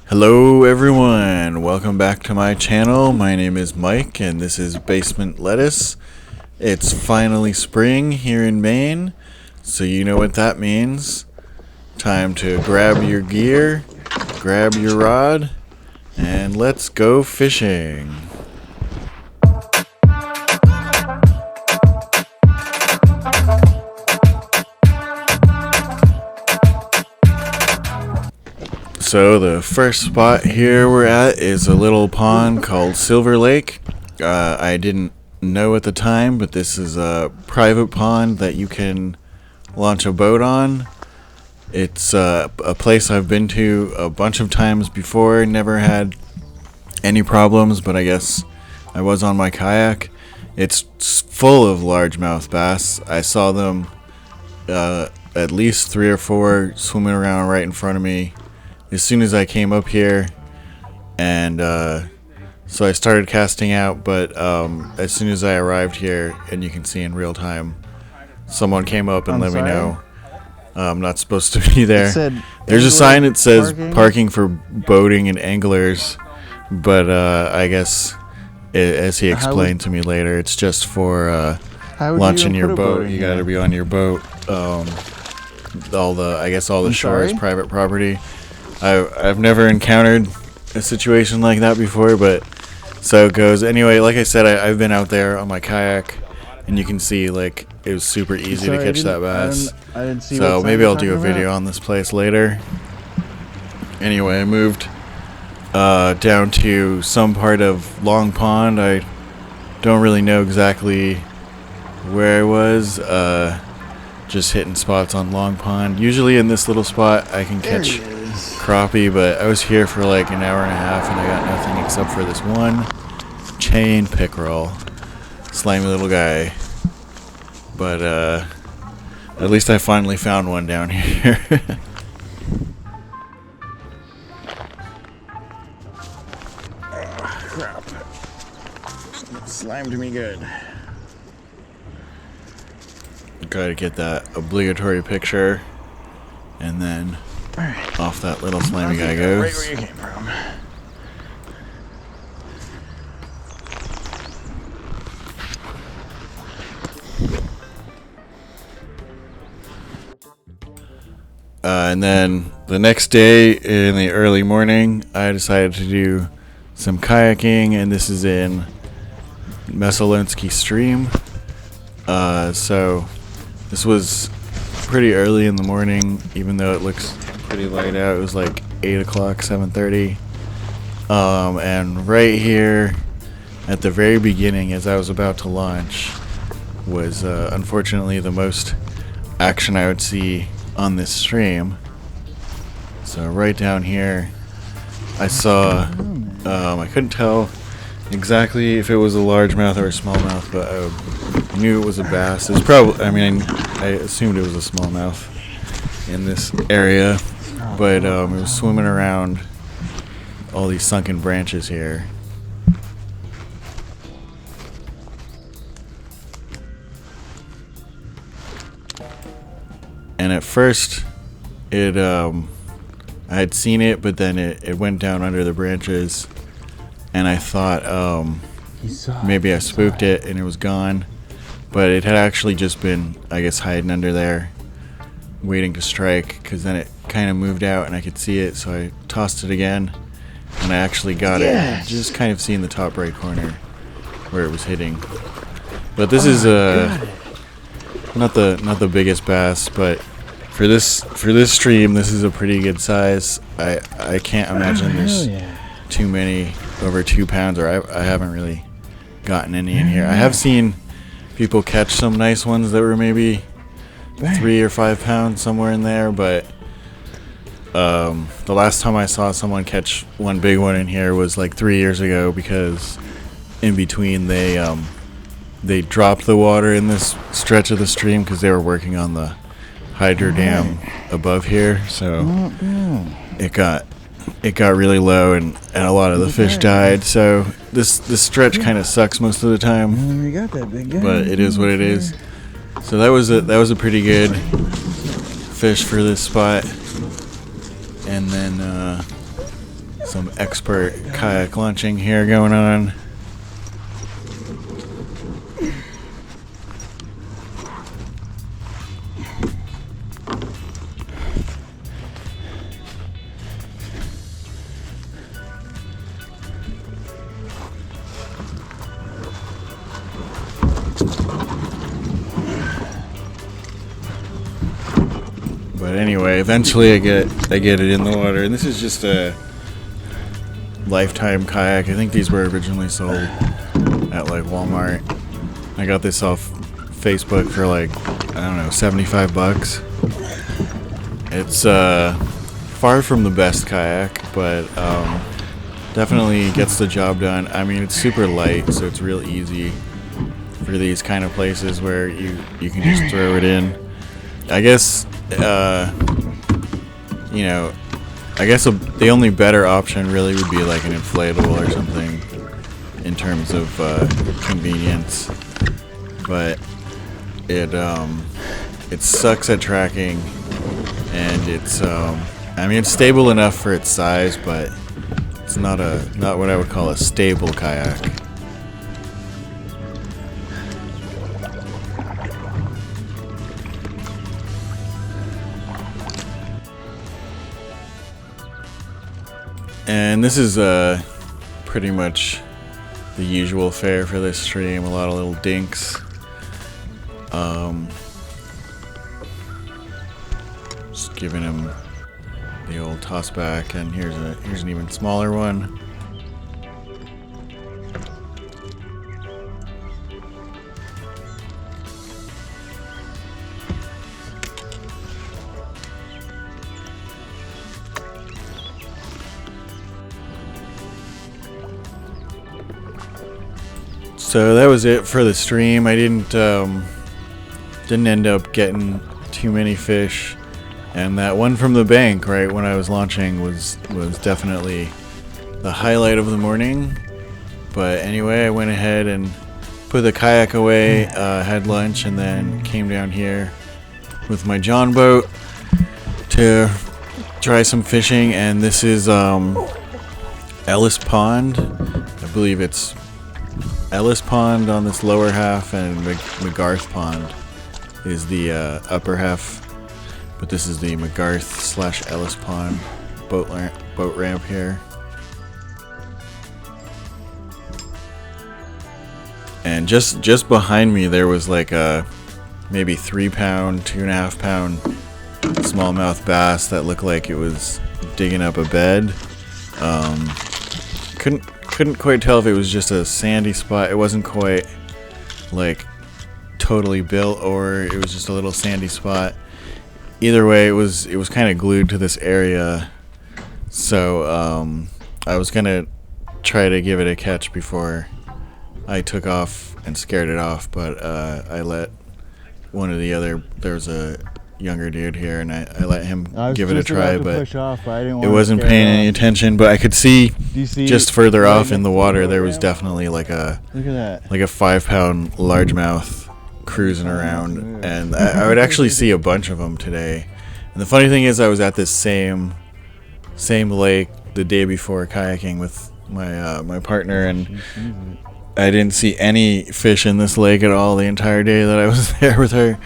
Hello everyone, welcome back to my channel. My name is Mike and this is Basement Lettuce. It's finally spring here in Maine, so you know what that means. Time to grab your gear, grab your rod, and let's go fishing. So the first spot here we're at is a little pond called Silver Lake. I didn't know at the time, but this is a private pond that you can launch a boat on. It's a place I've been to a bunch of times before, never had any problems, but I guess I was on my kayak. It's full of largemouth bass. I saw them at least 3 or 4 swimming around right in front of me as soon as I came up here, and so I started casting out, but as soon as I arrived here, and you can see in real time, someone came up and let me know I'm not supposed to be there. There's a sign that says parking for boating and anglers, but I guess as he explained to me later, it's just for launching your boat. You gotta be on your boat. All the shore is private property. I've never encountered a situation like that before, but so it goes. Anyway, like I said, I've been out there on my kayak, and you can see like it was super easy to catch that bass. I didn't see. So maybe I'll do a video on this place later. Anyway, I moved down to some part of Long Pond. I don't really know exactly where I was. Just hitting spots on Long Pond. Usually in this little spot I can catch crappie, but I was here for like an hour and a half and I got nothing except for this one chain pickerel. Slimy little guy. But at least I finally found one down here. Oh, crap. It slimed me good. Gotta get that obligatory picture, and then off that little slimy guy goes. Right where you came from. And then the next day in the early morning, I decided to do some kayaking, and this is in Messalonsky Stream. So this was pretty early in the morning, even though it looks pretty light out. It was like 8 o'clock, 7:30. And right here at the very beginning, as I was about to launch, was unfortunately the most action I would see on this stream. So right down here, I saw, I couldn't tell exactly if it was a largemouth or a smallmouth, but I knew it was a bass. It was probably, I assumed it was a smallmouth in this area, but it was swimming around all these sunken branches here. And at first, I had seen it, but then it went down under the branches, and I thought maybe I spooked it and it was gone, but it had actually just been, I guess, hiding under there waiting to strike, because then it kind of moved out and I could see it, so I tossed it again and I actually got it, just kind of seeing the top right corner where it was hitting. But this is not the biggest bass, but for this stream, this is a pretty good size. I can't imagine there's too many over 2 pounds, or I haven't really gotten any in here. I have seen people catch some nice ones that were maybe 3 or 5 pounds, somewhere in there, but the last time I saw someone catch one big one in here was like 3 years ago, because in between they dropped the water in this stretch of the stream because they were working on the hydro dam above here, so it got really low, and a lot of the fish died. So this stretch kind of sucks most of the time, but it is what it is. So that was a pretty good fish for this spot. And then Some expert kayak launching here going on. But anyway, eventually I get it in the water, and this is just a lifetime kayak. I think these were originally sold at like Walmart. I got this off Facebook for like, I don't know, 75 bucks. It's far from the best kayak, but definitely gets the job done. I mean, it's super light, so it's real easy for these kind of places where you can just throw it in. I guess you know, I guess the only better option really would be like an inflatable or something in terms of convenience, but it sucks at tracking, and it's I mean, it's stable enough for its size, but it's not what I would call a stable kayak. And this is pretty much the usual fare for this stream. A lot of little dinks. Just giving him the old toss back, and here's an even smaller one. So that was it for the stream. I didn't end up getting too many fish, and that one from the bank right when I was launching was definitely the highlight of the morning. But anyway, I went ahead and put the kayak away, had lunch, and then came down here with my John boat to try some fishing. And this is Ellis Pond. I believe it's Ellis Pond on this lower half, and McGarth Pond is the upper half, but this is the McGarth / Ellis Pond boat ramp here. And just behind me there was like a maybe 3-pound, 2.5-pound smallmouth bass that looked like it was digging up a bed. Couldn't quite tell if it was just a sandy spot. It wasn't quite like totally built, or it was just a little sandy spot. Either way, it was kind of glued to this area. So I was gonna try to give it a catch before I took off and scared it off, but I let one of the other, there was a younger dude here, and I let him give it a try, but it wasn't paying any attention. But I could see just further off in the water there was definitely like a 5-pound largemouth cruising around, and I would actually see a bunch of them today. And the funny thing is, I was at this same lake the day before kayaking with my partner, and I didn't see any fish in this lake at all the entire day that I was there with her.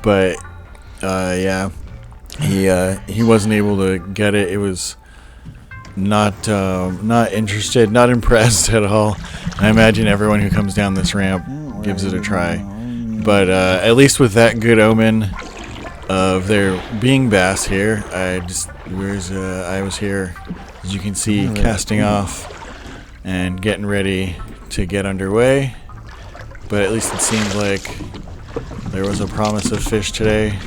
But yeah, he wasn't able to get it. It was not interested, not impressed at all. I imagine everyone who comes down this ramp gives it a try. But at least with that good omen of there being bass here, I was here, as you can see, casting off and getting ready to get underway. But at least it seemed like there was a promise of fish today.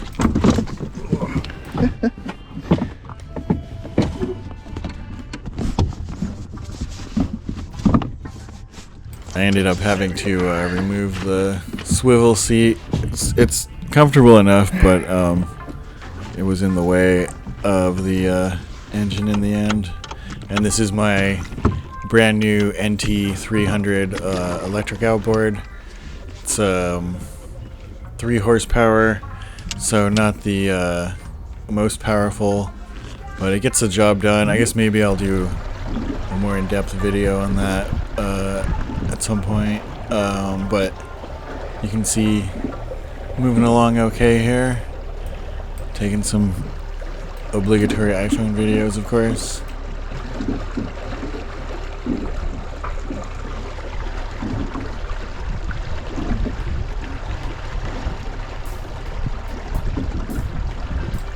I ended up having to remove the swivel seat. It's comfortable enough, but it was in the way of the engine in the end. And this is my brand new NT 300 electric outboard. It's 3 horsepower, so not the most powerful, but it gets the job done. I guess maybe I'll do a more in-depth video on that at some point. But you can see moving along okay here. Taking some obligatory iPhone videos, of course.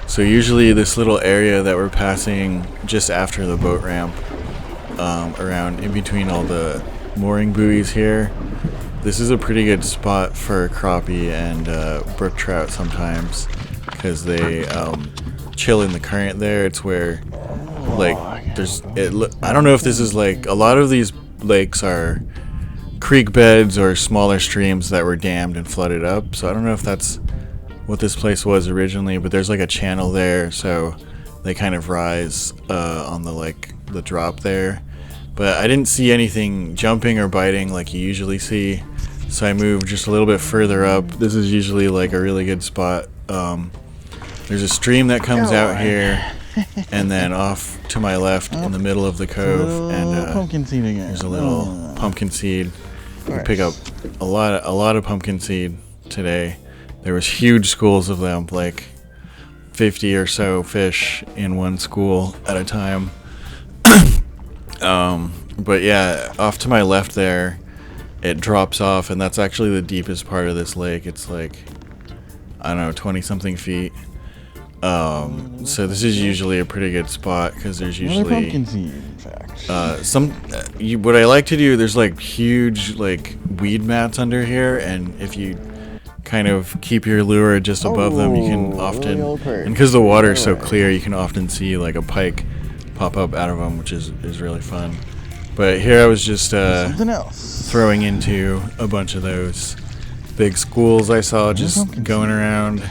So usually this little area that we're passing just after the boat ramp, around in between all the mooring buoys here, this is a pretty good spot for crappie and brook trout sometimes, because they chill in the current there. It's where, like, I don't know if this is like, a lot of these lakes are creek beds or smaller streams that were dammed and flooded up, so I don't know if that's what this place was originally, but there's like a channel there, so they kind of rise on the drop there. But I didn't see anything jumping or biting like you usually see, so I moved just a little bit further up. This is usually like a really good spot. There's a stream that comes out here, and then off to my left in the middle of the cove, and pumpkin seed again. there's a little pumpkin seed. We pick up a lot of pumpkin seed today. There was huge schools of them, like 50 or so fish in one school at a time. But yeah, off to my left there, it drops off, and that's actually the deepest part of this lake. It's like, I don't know, 20 something feet. So this is usually a pretty good spot, because there's usually pumpkin seed, in fact. what I like to do, there's like huge like weed mats under here, and if you kind of keep your lure just above them, you can often, and because the water is so clear, you can often see like a pike pop up out of them, which is really fun. But here I was just throwing into a bunch of those big schools I saw just going around.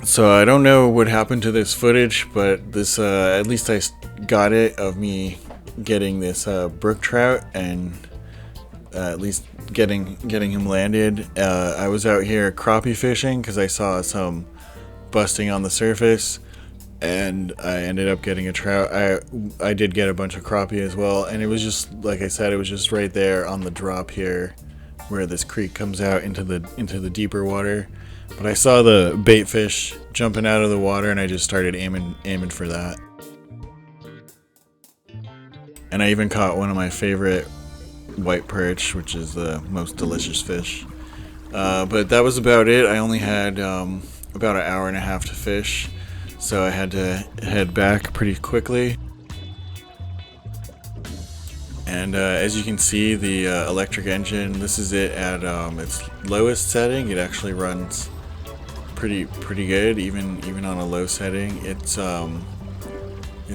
So I don't know what happened to this footage, but this at least I got it of me getting this brook trout, and at least getting him landed. I was out here crappie fishing because I saw some busting on the surface, and I ended up getting a trout. I did get a bunch of crappie as well, and it was just, like I said, it was just right there on the drop here where this creek comes out into the deeper water. But I saw the bait fish jumping out of the water, and I just started aiming for that. And I even caught one of my favorite white perch, which is the most delicious fish. But that was about it. I only had about an hour and a half to fish, so I had to head back pretty quickly. And as you can see, the electric engine, this is it at its lowest setting. It actually runs pretty good, even on a low setting. It's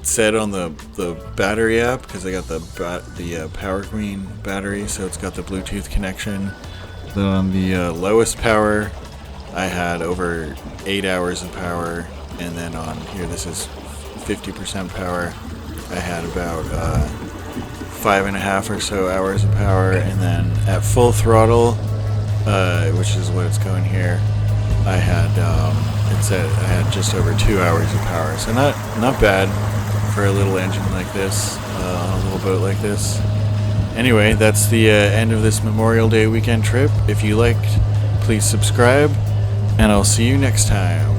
set on the battery app, because I got the Power Queen battery, so it's got the Bluetooth connection. Then on the lowest power, I had over 8 hours of power, and then on here, this is 50% power, I had about 5.5 or so hours of power. And then at full throttle, which is what it's going here, I had I had just over 2 hours of power, so not bad for a little engine like this, on a little boat like this. Anyway, that's the end of this Memorial Day weekend trip. If you liked, please subscribe, and I'll see you next time.